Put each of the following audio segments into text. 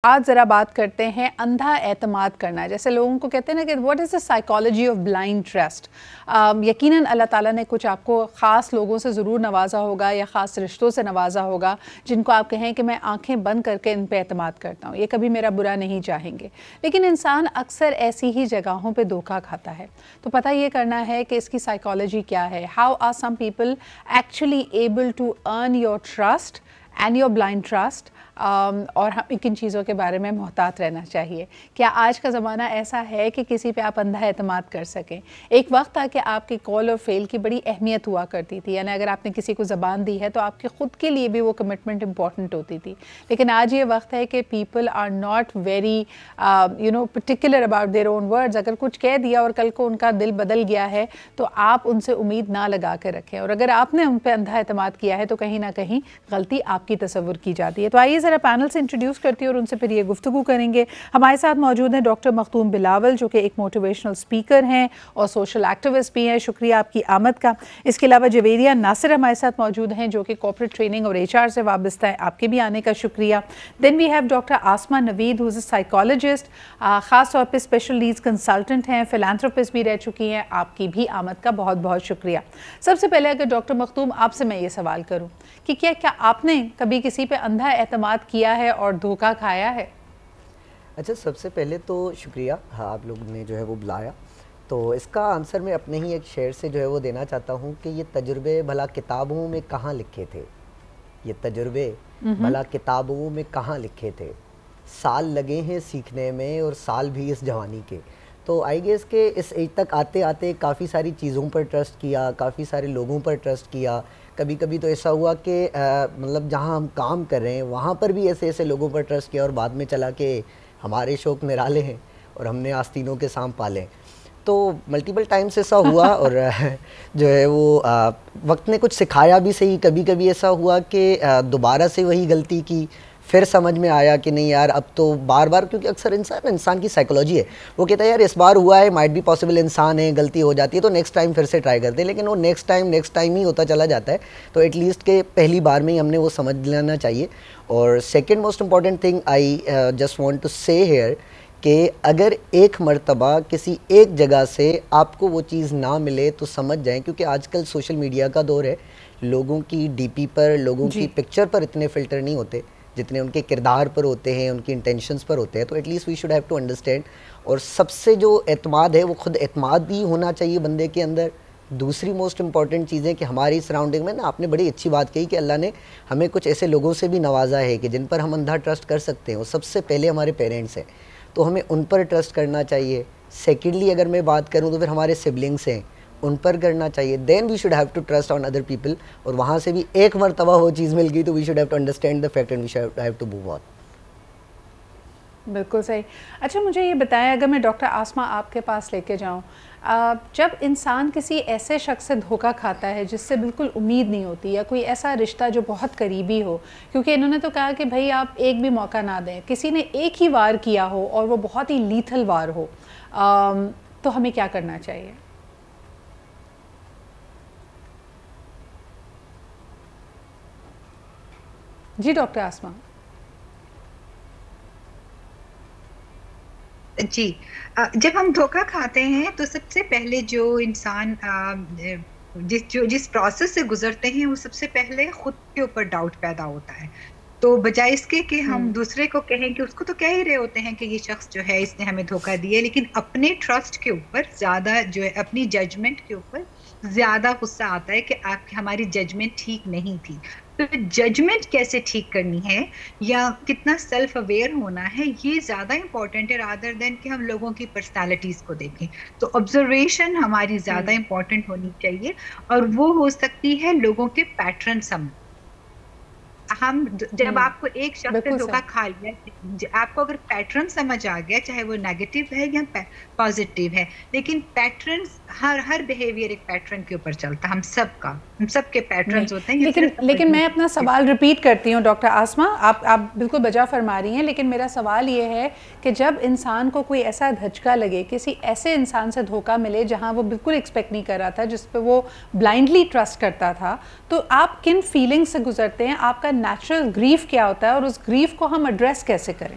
آج ذرا بات کرتے ہیں اندھا اعتماد کرنا. جیسے لوگوں کو کہتے ہیں نا کہ what is the psychology of blind trust. یقیناً اللہ تعالیٰ نے کچھ آپ کو خاص لوگوں سے ضرور نوازا ہوگا یا خاص رشتوں سے نوازا ہوگا جن کو آپ کہیں کہ میں آنکھیں بند کر کے ان پہ اعتماد کرتا ہوں, یہ کبھی میرا برا نہیں چاہیں گے. لیکن انسان اکثر ایسی ہی جگہوں پہ دھوکہ کھاتا ہے. تو پتہ یہ کرنا ہے کہ اس کی سائیکالوجی کیا ہے. How are some people actually able to earn your trust and your blind trust. اور ہم کن چیزوں کے بارے میں محتاط رہنا چاہیے. کیا آج کا زمانہ ایسا ہے کہ کسی پہ آپ اندھا اعتماد کر سکیں؟ ایک وقت تھا کہ آپ کی کال اور فیل کی بڑی اہمیت ہوا کرتی تھی, یعنی اگر آپ نے کسی کو زبان دی ہے تو آپ کے خود کے لیے بھی وہ کمٹمنٹ امپورٹنٹ ہوتی تھی. لیکن آج یہ وقت ہے کہ people are not very particular about their own words. اگر کچھ کہہ دیا اور کل کو ان کا دل بدل گیا ہے تو آپ ان سے امید نہ لگا کے رکھیں, اور اگر آپ نے ان پہ اندھا اعتماد کیا ہے تو کہیں نہ کہیں غلطی آپ کی تصور کی جاتی ہے. تو آئیے ذرا پینل سے انٹروڈیوس کرتی ہوں اور ان سے پھر یہ گفتگو کریں گے. ہمارے ساتھ موجود ہیں ڈاکٹر مختوم بلاول جو کہ ایک موٹیویشنل اسپیکر ہیں اور سوشل ایکٹیوسٹ بھی ہیں. شکریہ آپ کی آمد کا. اس کے علاوہ جویریہ ناصر ہمارے ساتھ موجود ہیں جو کہ کارپوریٹ ٹریننگ اور HR سے وابستہ ہیں. آپ کے بھی آنے کا شکریہ. Then we have doctor Asma Naveed who is a psychologist, خاص طور پہ اسپیشل نیڈز کنسلٹنٹ ہیں, فلانتھروپسٹ بھی رہ چکی ہیں. آپ کی بھی آمد کا بہت بہت شکریہ. سب سے پہلے اگر ڈاکٹر مختوم آپ سے میں یہ سوال کروں کہ کیا آپ نے کبھی کسی پہ اندھا اعتماد کیا ہے اور دھوکہ کھایا ہے؟ اچھا, سب سے پہلے تو شکریہ آپ لوگ نے جو ہے وہ بلایا. تو اس کا آنسر میں اپنے ہی ایک شعر سے جو ہے وہ دینا چاہتا ہوں کہ یہ تجربے بھلا کتابوں میں کہاں لکھے تھے, یہ تجربے بھلا کتابوں میں کہاں لکھے تھے, سال لگے ہیں سیکھنے میں اور سال بھی اس جوانی کے. تو آئی گیس کہ اس ایج تک آتے آتے کافی ساری چیزوں پر ٹرسٹ کیا, کافی سارے لوگوں پر ٹرسٹ کیا. کبھی کبھی تو ایسا ہوا کہ مطلب جہاں ہم کام کر رہے ہیں وہاں پر بھی ایسے ایسے لوگوں پر ٹرسٹ کیا اور بعد میں چلا کہ ہمارے شوق نرالے ہیں اور ہم نے آستینوں کے سام پالے. تو ملٹیپل ٹائمس ایسا ہوا اور جو ہے وہ وقت نے کچھ سکھایا بھی صحیح. کبھی کبھی ایسا ہوا کہ دوبارہ سے وہی غلطی کی, پھر سمجھ میں آیا کہ نہیں یار اب تو بار بار, کیونکہ اکثر انسان کی سائیکالوجی ہے, وہ کہتا ہے یار اس بار ہوا ہے, مائٹ بی پاسبل, انسان ہے, غلطی ہو جاتی ہے تو نیکسٹ ٹائم پھر سے ٹرائی کرتے ہیں. لیکن وہ نیکسٹ ٹائم ہی ہوتا چلا جاتا ہے. تو ایٹ لیسٹ کہ پہلی بار میں ہی ہم نے وہ سمجھ لینا چاہیے. اور second most important thing I just want to say here کہ اگر ایک مرتبہ کسی ایک جگہ سے آپ کو وہ چیز نہ ملے تو سمجھ جائیں, کیونکہ آج کل سوشل میڈیا کا دور ہے, لوگوں کی ڈی پی پر, لوگوں کی پکچر پر اتنے فلٹر نہیں ہوتے جتنے ان کے کردار پر ہوتے ہیں, ان کی انٹینشنز پر ہوتے ہیں. تو at least we should have to understand. اور سب سے جو اعتماد ہے وہ خود اعتماد ہی ہونا چاہیے بندے کے اندر. دوسری موسٹ امپورٹنٹ چیزیں کہ ہماری سراؤنڈنگ میں نا, آپ نے بڑی اچھی بات کہی کہ اللہ نے ہمیں کچھ ایسے لوگوں سے بھی نوازا ہے کہ جن پر ہم اندھا ٹرسٹ کر سکتے ہیں. وہ سب سے پہلے ہمارے پیرنٹس ہیں, تو ہمیں ان پر ٹرسٹ کرنا چاہیے. سیکنڈلی اگر میں بات کروں تو پھر ہمارے سبلنگس ہیں, ان پر کرنا چاہیے. Then we should have to trust on other people. اور وہاں سے بھی ایک مرتبہ وہ چیز مل گئی تو we should have to understand the fact and we should have to move on. بالکل صحیح. اچھا مجھے یہ بتائیں, اگر میں ڈاکٹر آسما آپ کے پاس لے کے جاؤں, جب انسان کسی ایسے شخص سے دھوکہ کھاتا ہے جس سے بالکل امید نہیں ہوتی, یا کوئی ایسا رشتہ جو بہت قریبی ہو, کیونکہ انہوں نے تو کہا کہ بھائی آپ ایک بھی موقع نہ دیں, کسی نے ایک ہی وار کیا ہو اور وہ بہت ہی لیتھل وار ہو, تو ہمیں کیا کرنا چاہیے؟ جی ڈاکٹر آسما. جی, جب ہم دھوکہ کھاتے ہیں تو سب سے پہلے جو انسان جس پروسیس سے گزرتے ہیں وہ سب سے پہلے خود کے اوپر ڈاؤٹ پیدا ہوتا ہے. تو بجائے اس کے کہ ہم دوسرے کو کہیں کہ اس کو تو کہہ ہی رہے ہوتے ہیں کہ یہ شخص جو ہے اس نے ہمیں دھوکہ دیا, لیکن اپنے ٹرسٹ کے اوپر زیادہ جو ہے, اپنی ججمنٹ کے اوپر زیادہ غصہ آتا ہے کہ ہماری ججمنٹ ٹھیک نہیں تھی. تو ججمنٹ کیسے ٹھیک کرنی ہے یا کتنا سیلف اویئر ہونا ہے, یہ زیادہ امپورٹنٹ ہے رادر دین کہ ہم لوگوں کی پرسنالٹیز کو دیکھیں. تو آبزرویشن ہماری زیادہ امپورٹنٹ ہونی چاہیے, اور وہ ہو سکتی ہے لوگوں کے پیٹرن سمجھ. ہم جب آپ کو ایک شخص سے دھوکہ کھا لیا, آپ کو اگر پیٹرن سمجھ آ گیا, چاہے وہ نیگیٹو ہے یا پازیٹیو ہے, لیکن پیٹرنز ہر بیہیویئر ایک پیٹرن کے اوپر چلتا ہے. ہم سب کے پیٹرنز ہوتے ہیں. لیکن میں اپنا سوال ریپیٹ کرتی ہوں ڈاکٹر آسما, آپ بالکل بجا فرما رہی ہیں, لیکن میرا سوال یہ ہے کہ جب انسان کو کوئی ایسا دھچکا لگے, کسی ایسے انسان سے دھوکہ ملے جہاں وہ بالکل ایکسپیکٹ نہیں کر رہا تھا, جس پہ وہ بلائنڈلی ٹرسٹ کرتا تھا, تو آپ کن فیلنگ سے گزرتے ہیں؟ آپ کا نیچرل گریف کیا ہوتا ہے اور اس گریف کو ہم ایڈریس کیسے کریں؟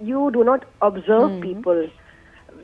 You do not observe people.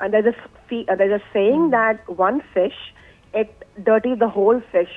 And there's a saying that one fish it dirties the whole fish.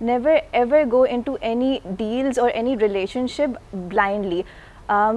Never ever go into any deals or any relationship blindly.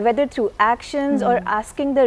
whether through actions or asking the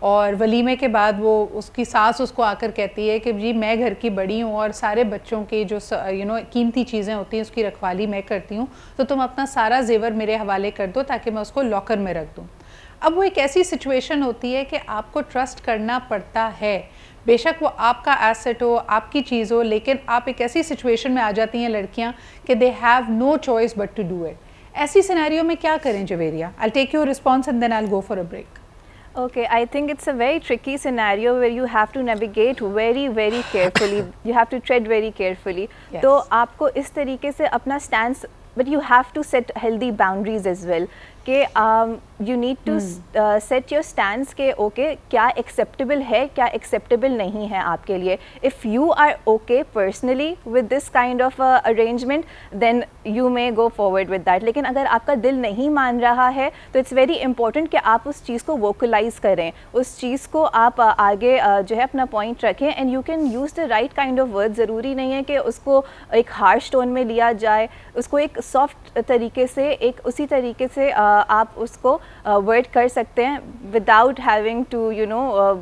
اور ولیمے کے بعد وہ اس کی ساس اس کو آ کر کہتی ہے کہ جی میں گھر کی بڑی ہوں اور سارے بچوں کی جو قیمتی چیزیں ہوتی ہیں اس کی رکھوالی میں کرتی ہوں، تو تم اپنا سارا زیور میرے حوالے کر دو تاکہ میں اس کو لاکر میں رکھ دوں. اب وہ ایک ایسی سچویشن ہوتی ہے کہ آپ کو ٹرسٹ کرنا پڑتا ہے، بے شک وہ آپ کا ایسٹ ہو، آپ کی چیز ہو، لیکن آپ ایک ایسی سچویشن میں آ جاتی ہیں لڑکیاں کہ they have no choice but to do it. ایسی سینیریو میں کیا کریں Javeria? I'll take your response and then I'll go for a break. Okay, I think it's a very tricky scenario where you have to navigate very, very carefully. You have to tread very carefully. Yes. تو آپ کو اس طریقے سے اپنا stance, but you have to set healthy boundaries as well. کہ you need to set your stance کہ okay کیا acceptable ہے کیا acceptable نہیں ہے آپ کے لیے. If you are okay personally with this kind of arrangement, then you may go forward with that. لیکن اگر آپ کا دل نہیں مان رہا ہے تو it's very important کہ آپ اس چیز کو vocalize کریں, اس چیز کو آپ آگے جو ہے اپنا point رکھیں, and you can use the right kind of words. ضروری نہیں ہے کہ اس کو ایک harsh tone میں لیا جائے, اس کو ایک soft طریقے سے, ایک اسی طریقے سے آپ اس کو ورڈ کر سکتے ہیں without having to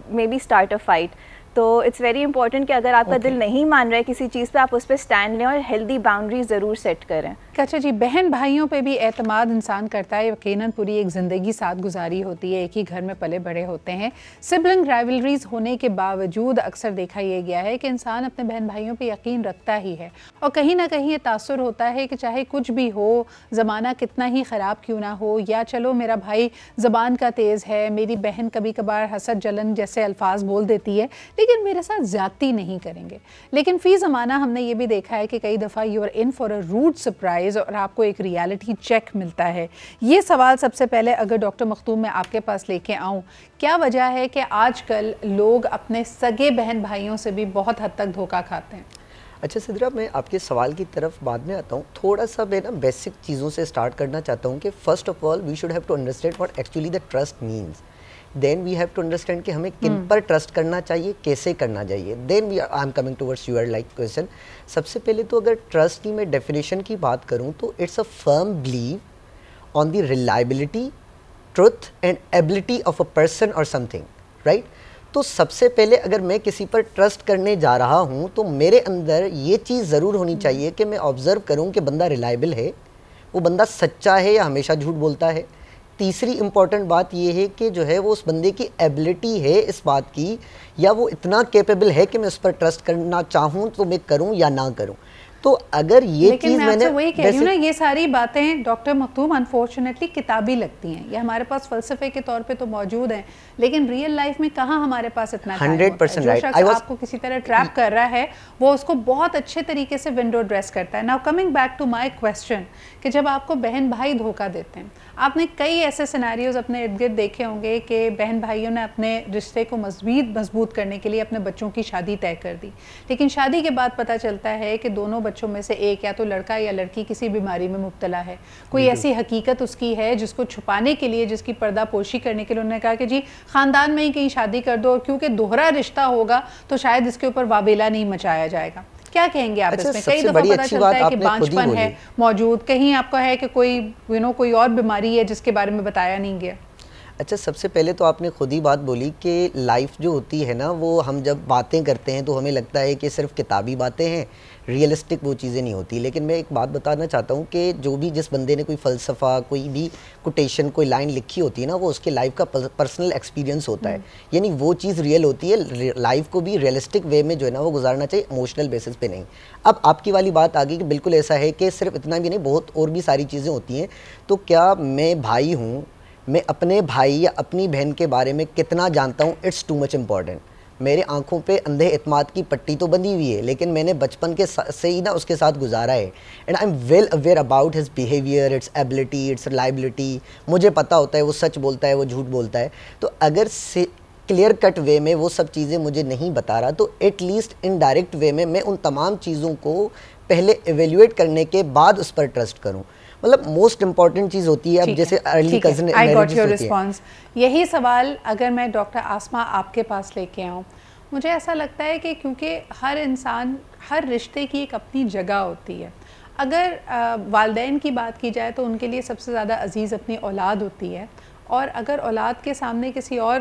maybe start a fight. تو اٹس ویری امپورٹنٹ کہ اگر آپ کا دل نہیں مان رہا ہے کسی چیز پہ, آپ اس پہ اسٹینڈ لیں اور ہیلدی باؤنڈری ضرور سیٹ کریں. اچھا جی, بہن بھائیوں پہ بھی اعتماد انسان کرتا ہے, یقیناً پوری ایک زندگی ساتھ گزاری ہوتی ہے, ایک ہی گھر میں پلے بڑے ہوتے ہیں. سبلنگ رائیولریز ہونے کے باوجود اکثر دیکھا یہ گیا ہے کہ انسان اپنے بہن بھائیوں پہ یقین رکھتا ہی ہے, اور کہیں نہ کہیں یہ تاثر ہوتا ہے کہ چاہے کچھ بھی ہو, زمانہ کتنا ہی خراب کیوں نہ ہو, یا چلو میرا بھائی زبان کا تیز ہے, میری بہن کبھی کبھار حسد جلن جیسے الفاظ بول دیتی ہے, لیکن میرے ساتھ زیادتی نہیں کریں گے. لیکن فی زمانہ ہم نے یہ بھی دیکھا ہے کہ کئی دفعہ you are in for a rude surprise اور آپ کو ایک ریالٹی چیک ملتا ہے. یہ سوال سب سے پہلے اگر ڈاکٹر مختوم میں آپ کے پاس لے کے آؤں, کیا وجہ ہے کہ آج کل لوگ اپنے سگے بہن بھائیوں سے بھی بہت حد تک دھوکہ کھاتے ہیں؟ اچھا سدرا, میں آپ کے سوال کی طرف بعد میں آتا ہوں. تھوڑا سا میں نا بیسک چیزوں سے اسٹارٹ کرنا چاہتا ہوں کہ first of all we should have to understand what actually the trust means. Then we have to understand کہ ہمیں کن پر ٹرسٹ کرنا چاہیے, کیسے کرنا چاہیے. Then I am coming towards your like question. سب سے پہلے تو اگر ٹرسٹ کی میں ڈیفینیشن کی بات کروں تو it's a firm believe on the reliability, truth and ability of a person اور سم تھنگ, رائٹ. تو سب سے پہلے اگر میں کسی پر ٹرسٹ کرنے جا رہا ہوں تو میرے اندر یہ چیز ضرور ہونی چاہیے کہ میں آبزرو کروں کہ بندہ ریلائبل ہے, وہ بندہ سچا ہے یا ہمیشہ جھوٹ بولتا ہے. تیسری امپورٹنٹ بات یہ ہے کہ جو ہے وہ اس بندے کی ایبلٹی ہے اس بات کی, یا وہ اتنا کیپیبل ہے کہ میں اس پر ٹرسٹ کرنا چاہوں تو میں کروں یا نہ کروں. تو اگر یہ چیز میں نے وہی کہہ رہی ہوں نا, یہ ساری باتیں ڈاکٹر مختوم انفارچونیٹلی کتابی لگتی ہیں, یہ ہمارے پاس فلسفے کے طور پہ تو موجود ہیں, لیکن ریئل لائف میں کہاں ہمارے پاس اتنا ٹائم ہوتا ہے. جو شخص آپ کو کسی طرح ٹریپ کر رہا ہے وہ اس کو بہت اچھے طریقے سے ونڈو ڈریس کرتا ہے. Now coming back to my question, کہ جب آپ کو بہن بھائی دھوکہ دیتے ہیں, آپ نے کئی ایسے سیناریوز اپنے ارد گرد دیکھے ہوں گے کہ بہن بھائیوں نے اپنے رشتے کو مضبوط کرنے کے لیے اپنے بچوں کی شادی طے کر دی, لیکن شادی کے بعد پتہ چلتا ہے کہ دونوں بچوں میں سے ایک یا تو لڑکا یا لڑکی کسی بیماری میں مبتلا ہے, کوئی ایسی حقیقت اس کی ہے جس کو چھپانے کے لیے, جس کی پردہ پوشی کرنے کے لیے انہوں نے کہا کہ جی خاندان میں ہی کہیں شادی کر دو, کیونکہ دوہرا رشتہ ہوگا تو شاید اس کے اوپر واویلا نہیں مچایا جائے گا. کیا کہیں گے آپ اس میں؟ کئی دفعہ پتہ چلتا ہے کہ بانجھپن ہے موجود, کہیں آپ کا ہے کہ کوئی اور بیماری ہے جس کے بارے میں بتایا نہیں گیا. اچھا, سب سے پہلے تو آپ نے خود ہی بات بولی کہ لائف جو ہوتی ہے نا, وہ ہم جب باتیں کرتے ہیں تو ہمیں لگتا ہے کہ صرف کتابی باتیں ہیں, ریئلسٹک وہ چیزیں نہیں ہوتی. لیکن میں ایک بات بتانا چاہتا ہوں کہ جو بھی جس بندے نے کوئی فلسفہ, کوئی بھی کوٹیشن, کوئی لائن لکھی ہوتی ہے نا, وہ اس کے لائف کا پرسنل ایکسپیرینس ہوتا ہے, یعنی وہ چیز ریئل ہوتی ہے. لائف کو بھی ریئلسٹک وے میں جو ہے نا وہ گزارنا چاہیے, ایموشنل بیسس پہ نہیں. اب آپ کی والی بات آ گئی کہ بالکل ایسا ہے کہ صرف اتنا بھی نہیں, بہت اور بھی ساری چیزیں ہوتی ہیں. تو کیا میں بھائی ہوں, میں اپنے بھائی یا اپنی بہن کے بارے میں کتنا جانتا ہوں, اٹس ٹو مچ امپورٹنٹ. میرے آنکھوں پہ اندھے اعتماد کی پٹی تو بندھی ہوئی ہے, لیکن میں نے بچپن کے سے ہی نا اس کے ساتھ گزارا ہے, and I am well aware about his behaviour, its ability, its reliability. مجھے پتہ ہوتا ہے وہ سچ بولتا ہے, وہ جھوٹ بولتا ہے. تو اگر کلیئر کٹ وے میں وہ سب چیزیں مجھے نہیں بتا رہا, تو ایٹ لیسٹ انڈائریکٹ وے میں ان تمام چیزوں کو پہلے ایویلیویٹ کرنے کے بعد اس پر ٹرسٹ کروں. مطلب موسٹ امپورٹنٹ چیز ہوتی ہے. اب جیسے ارلی کزن میرجز ہوتی ہیں. یہی سوال اگر میں ڈاکٹر آسما آپ کے پاس لے کے آؤں, مجھے ایسا لگتا ہے کہ کیونکہ ہر انسان, ہر رشتے کی ایک اپنی جگہ ہوتی ہے. اگر والدین کی بات کی جائے تو ان کے لیے سب سے زیادہ عزیز اپنی اولاد ہوتی ہے, اور اگر اولاد کے سامنے کسی اور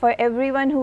for everyone who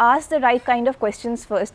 ask the right kind of questions first,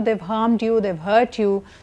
they've harmed you, they've hurt you,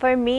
For me,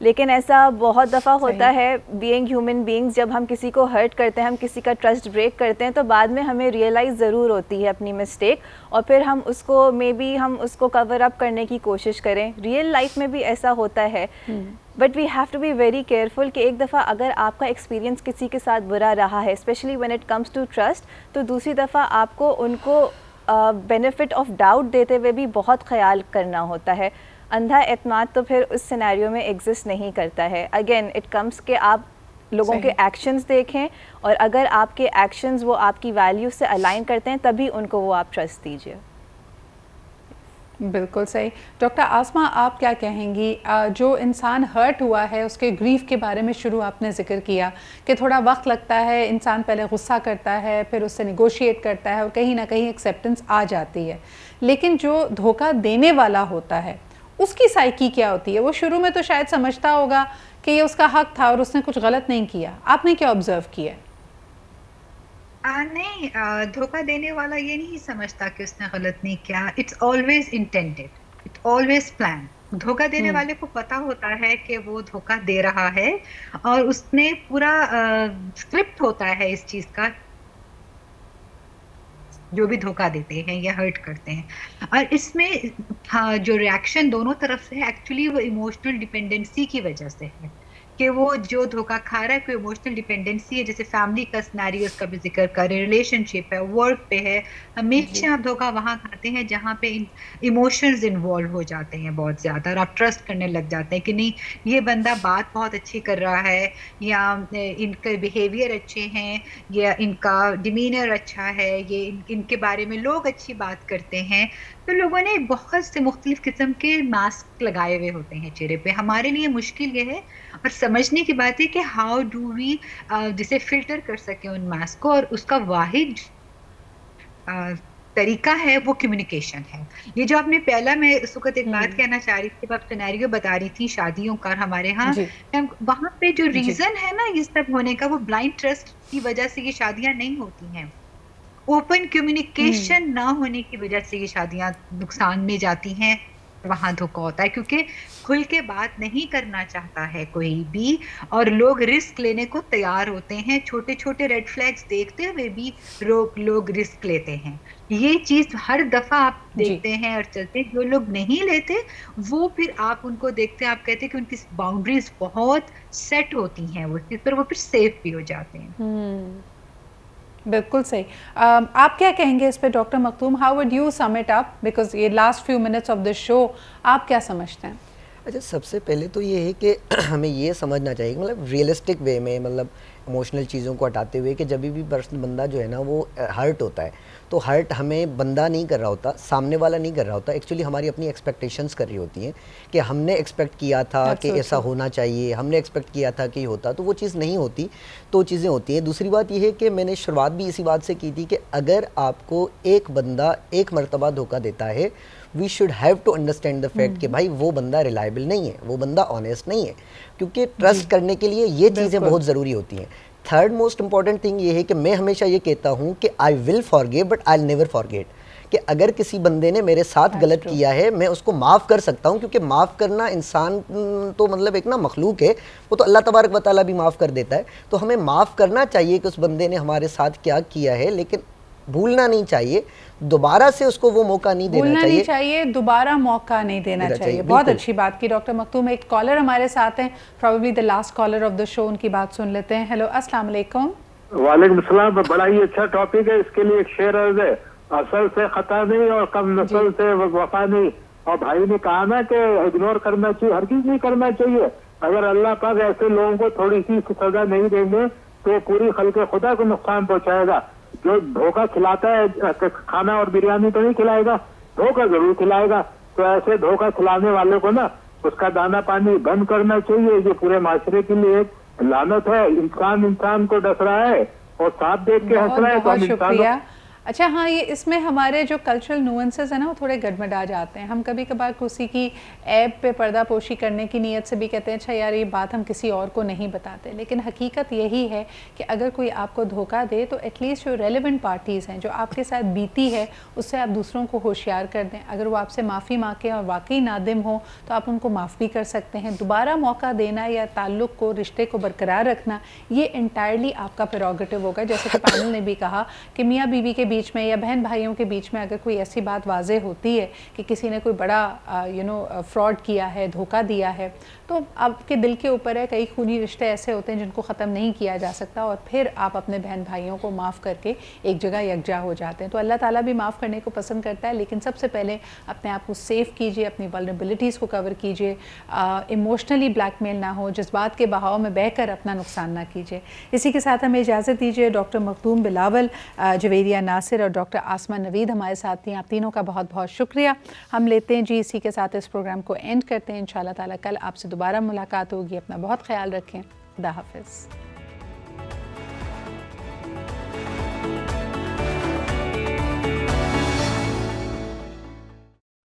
لیکن ایسا بہت دفعہ ہوتا ہے بینگ ہیومن بینگز، جب ہم کسی کو ہرٹ کرتے ہیں، ہم کسی کا ٹرسٹ بریک کرتے ہیں، تو بعد میں ہمیں ریئلائز ضرور ہوتی ہے اپنی مسٹیک، اور پھر ہم اس کو مے بی ہم اس کو کور اپ کرنے کی کوشش کریں. ریئل لائف میں بھی ایسا ہوتا ہے، but we have to be very careful کہ ایک دفعہ اگر آپ کا ایکسپیرینس کسی کے ساتھ برا رہا ہے، especially when it comes to trust, تو دوسری دفعہ آپ کو ان کو بینیفٹ آف ڈاؤٹ دیتے ہوئے بھی بہت خیال کرنا ہوتا ہے. اندھا اعتماد تو پھر اس سینیریو میں ایگزسٹ نہیں کرتا ہے. اگین اٹ کمز کہ آپ لوگوں کے ایکشنز دیکھیں، اور اگر آپ کے ایکشنز وہ آپ کی ویلیو سے الائن کرتے ہیں تبھی ان کو وہ آپ ٹرسٹ دیجیے. بالکل صحیح. ڈاکٹر عاصمہ آپ کیا کہیں گی؟ جو انسان ہرٹ ہوا ہے اس کے گریف کے بارے میں شروع آپ نے ذکر کیا کہ تھوڑا وقت لگتا ہے، انسان پہلے غصہ کرتا ہے، پھر اس سے نیگوشیٹ کرتا ہے اور کہیں نہ کہیں ایکسیپٹنس آ جاتی ہے، لیکن جو دھوکہ دینے والا ہوتا ہے اس کی سائیکی کیا ہوتی ہے؟ وہ شروع میں تو شاید سمجھتا ہوگا کہ یہ اس کا حق تھا اور اس نے کچھ غلط نہیں کیا. آپ نے کیا آبزرو کیا؟ نہیں، دھوکہ دینے والا یہ نہیں سمجھتا کہ اس نے غلط نہیں کیا. It's always intended, it's always plan. دھوکہ دینے والے کو پتا ہوتا ہے کہ وہ دھوکہ دے رہا ہے، اور اس نے پورا اسکرپٹ ہوتا ہے اس چیز کا، جو بھی دھوکہ دیتے ہیں یا ہرٹ کرتے ہیں. اور اس میں جو ریاکشن دونوں طرف سے ہے، ایکچولی وہ ایموشنل ڈپینڈنسی کی وجہ سے ہے کہ وہ جو دھوکہ کھا رہا ہے کوئی ایموشنل ڈپینڈنسی ہے، جیسے فیملی کا سینیریوز کا بھی ذکر کریں، ریلیشن شپ ہے، ورک پہ ہے. ہمیشہ آپ دھوکہ وہاں کھاتے ہیں جہاں پہ ایموشنز انوالو ہو جاتے ہیں بہت زیادہ، اور آپ ٹرسٹ کرنے لگ جاتے ہیں کہ نہیں یہ بندہ بات بہت اچھی کر رہا ہے، یا ان کے بیہیویئر اچھے ہیں، یا ان کا ڈیمینر اچھا ہے، یہ ان کے بارے میں لوگ اچھی بات کرتے ہیں. تو لوگوں نے بہت سے مختلف قسم کے ماسک لگائے ہوئے ہوتے ہیں چہرے پہ. ہمارے لیے مشکل یہ ہے اور سمجھنے کی بات ہے کہ ہاؤ ڈو وی جسے فلٹر کر سکیں ان ماسک کو، اور اس کا واحد طریقہ ہے وہ کمیونیکیشن ہے. یہ جو آپ نے پہلا، میں اس وقت ایک بات کہنا چاہ رہی تھی، آپ سینیریو بتا رہی تھی شادیوں کا ہمارے ہاں، وہاں پہ جو ریزن ہے نا یہ سب ہونے کا، وہ بلائنڈ ٹرسٹ کی وجہ سے یہ شادیاں نہیں ہوتی ہیں. اوپن کمیونیکیشن نہ ہونے کی وجہ سے یہ شادیاں نقصان میں جاتی ہیں، وہاں دھوکہ ہوتا ہے، کیونکہ کھل کے بات نہیں کرنا چاہتا ہے کوئی بھی، اور لوگ رسک لینے کو تیار ہوتے ہیں. چھوٹے چھوٹے ریڈ فلیگز دیکھتے ہوئے بھی لوگ رسک لیتے ہیں. یہ چیز ہر دفعہ آپ دیکھتے ہیں اور چلتے ہیں. جو لوگ نہیں لیتے وہ پھر آپ ان کو دیکھتے ہیں، آپ کہتے ہیں کہ ان کی باؤنڈریز بہت سیٹ ہوتی ہیں وہ چیز پر، وہ پھر سیف بھی ہو جاتے ہیں. بالکل صحیح. آپ کیا کہیں گے اس پہ doctor Makhtoom? How would you sum it up, because یہ last few minutes of the show, آپ کیا سمجھتے ہیں؟ اچھا، سب سے پہلے تو یہ ہے کہ ہمیں یہ سمجھنا چاہیے کہ مطلب ریئلسٹک وے میں، مطلب ایموشنل چیزوں کو ہٹاتے ہوئے، کہ جب بھی بندہ جو ہے نا وہ ہرٹ ہوتا ہے تو ہرٹ ہمیں بندہ نہیں کر رہا ہوتا، سامنے والا نہیں کر رہا ہوتا، ایکچولی ہماری اپنی ایکسپیکٹیشنز کر رہی ہوتی ہیں کہ ہم نے ایکسپیکٹ کیا تھا کہ ایسا ہونا چاہیے، ہم نے ایکسپیکٹ کیا تھا کہ یہ ہوتا، تو وہ چیز نہیں ہوتی، تو چیزیں ہوتی ہیں. دوسری بات یہ ہے کہ میں نے شروعات بھی اسی بات سے کی تھی کہ اگر آپ کو ایک بندہ ایک مرتبہ دھوکہ دیتا ہے، we should have to understand the fact کہ بھائی وہ بندہ ریلائبل نہیں ہے، وہ بندہ آنیسٹ نہیں ہے، کیونکہ ٹرسٹ کرنے کے لیے یہ چیزیں بہت ضروری ہوتی ہیں. تھرڈ موسٹ امپورٹنٹ تھنگ یہ ہے کہ میں ہمیشہ یہ کہتا ہوں کہ I will forgive but I never forget, کہ اگر کسی بندے نے میرے ساتھ غلط کیا ہے میں اس کو معاف کر سکتا ہوں، کیونکہ معاف کرنا انسان تو مطلب ایک نا مخلوق ہے، وہ تو اللہ تبارک و تعالیٰ بھی معاف کر دیتا ہے، تو ہمیں معاف کرنا چاہیے کہ اس بندے نے ہمارے ساتھ کیا کیا ہے، لیکن بھولنا نہیں چاہیے، دوبارہ سے اس کو وہ موقع نہیں دینا چاہیے، دوبارہ موقع نہیں دینا چاہیے. بہت اچھی بات کی ڈاکٹر مختوم. ایک کالر ہمارے ساتھ ہیں، probably the last caller of the show, ان کی بات سن لیتے ہیں. ہیلو، السلام علیکم. وعلیکم السلام. بڑا ہی اچھا ٹاپک ہے، اس کے لیے ایک شعر عرض ہے، اصل سے خطا نہیں اور کم نسل سے وفا نہیں. اور بھائی نے کہا نا کہ اگنور کرنا چاہیے، ہر چیز نہیں کرنا چاہیے. اگر اللہ پاک ایسے لوگوں کو تھوڑی سی سزا نہیں دیں گے تو پوری خلق خدا کو نقصان پہنچائے گا. جو دھوکہ کھلاتا ہے کھانا اور بریانی تو نہیں کھلائے گا، دھوکہ ضرور کھلائے گا. تو ایسے دھوکہ کھلانے والے کو نا اس کا دانا پانی بند کرنا چاہیے. یہ پورے معاشرے کے لیے ایک لعنت ہے. انسان کو ڈس رہا ہے اور ساتھ دیکھ کے ہنس رہا ہے. بہت شکریہ. اچھا ہاں یہ اس میں ہمارے جو کلچرل نوئنسز ہیں نا وہ تھوڑے گڑبڑا جاتے ہیں. ہم کبھی کبھار کسی کی عیب پہ پردہ پوشی کرنے کی نیت سے بھی کہتے ہیں اچھا یار یہ بات ہم کسی اور کو نہیں بتاتے, لیکن حقیقت یہی ہے کہ اگر کوئی آپ کو دھوکہ دے تو ایٹ لیسٹ جو ریلیونٹ پارٹیز ہیں جو آپ کے ساتھ بیتی ہے اس سے آپ دوسروں کو ہوشیار کر دیں. اگر وہ آپ سے معافی مانگیں اور واقعی نادم ہو تو آپ ان کو معاف بھی کر سکتے ہیں. دوبارہ موقع دینا یا تعلق کو, رشتے کو برقرار رکھنا یہ انٹائرلی آپ کا پریروگیٹو ہوگا. جیسے کہ پینل نے بھی کہا کہ میاں بیوی کے بیچ میں یا بہن بھائیوں کے بیچ میں اگر کوئی ایسی بات واضح ہوتی ہے کہ کسی نے کوئی بڑا فراڈ کیا ہے, دھوکہ دیا ہے, تو آپ کے دل کے اوپر ہے. کئی خونی رشتے ایسے ہوتے ہیں جن کو ختم نہیں کیا جا سکتا اور پھر آپ اپنے بہن بھائیوں کو معاف کر کے ایک جگہ یکجا ہو جاتے ہیں. تو اللہ تعالیٰ بھی معاف کرنے کو پسند کرتا ہے, لیکن سب سے پہلے اپنے آپ کو سیف کیجئے, اپنی ولنریبلٹیز کو کور کیجئے, ایموشنلی بلیک میل نہ ہو, جذبات کے بہاؤ میں بہہ کر اپنا نقصان نہ کیجئے. اسی کے ساتھ ہمیں اجازت دیجئے. ڈاکٹر مخدوم بلاول, جویریہ ناصر اور ڈاکٹر آسمہ نوید ہمارے ساتھ تھیں. آپ تینوں کا بہت بہت شکریہ. ہم لیتے ہیں جی اسی کے ساتھ اس پروگرام کو اینڈ کرتے ہیں. انشاءاللہ تعالیٰ کل آپ سے دوبارہ ملاقات ہوگی. اپنا بہت خیال رکھیں. خدا حافظ.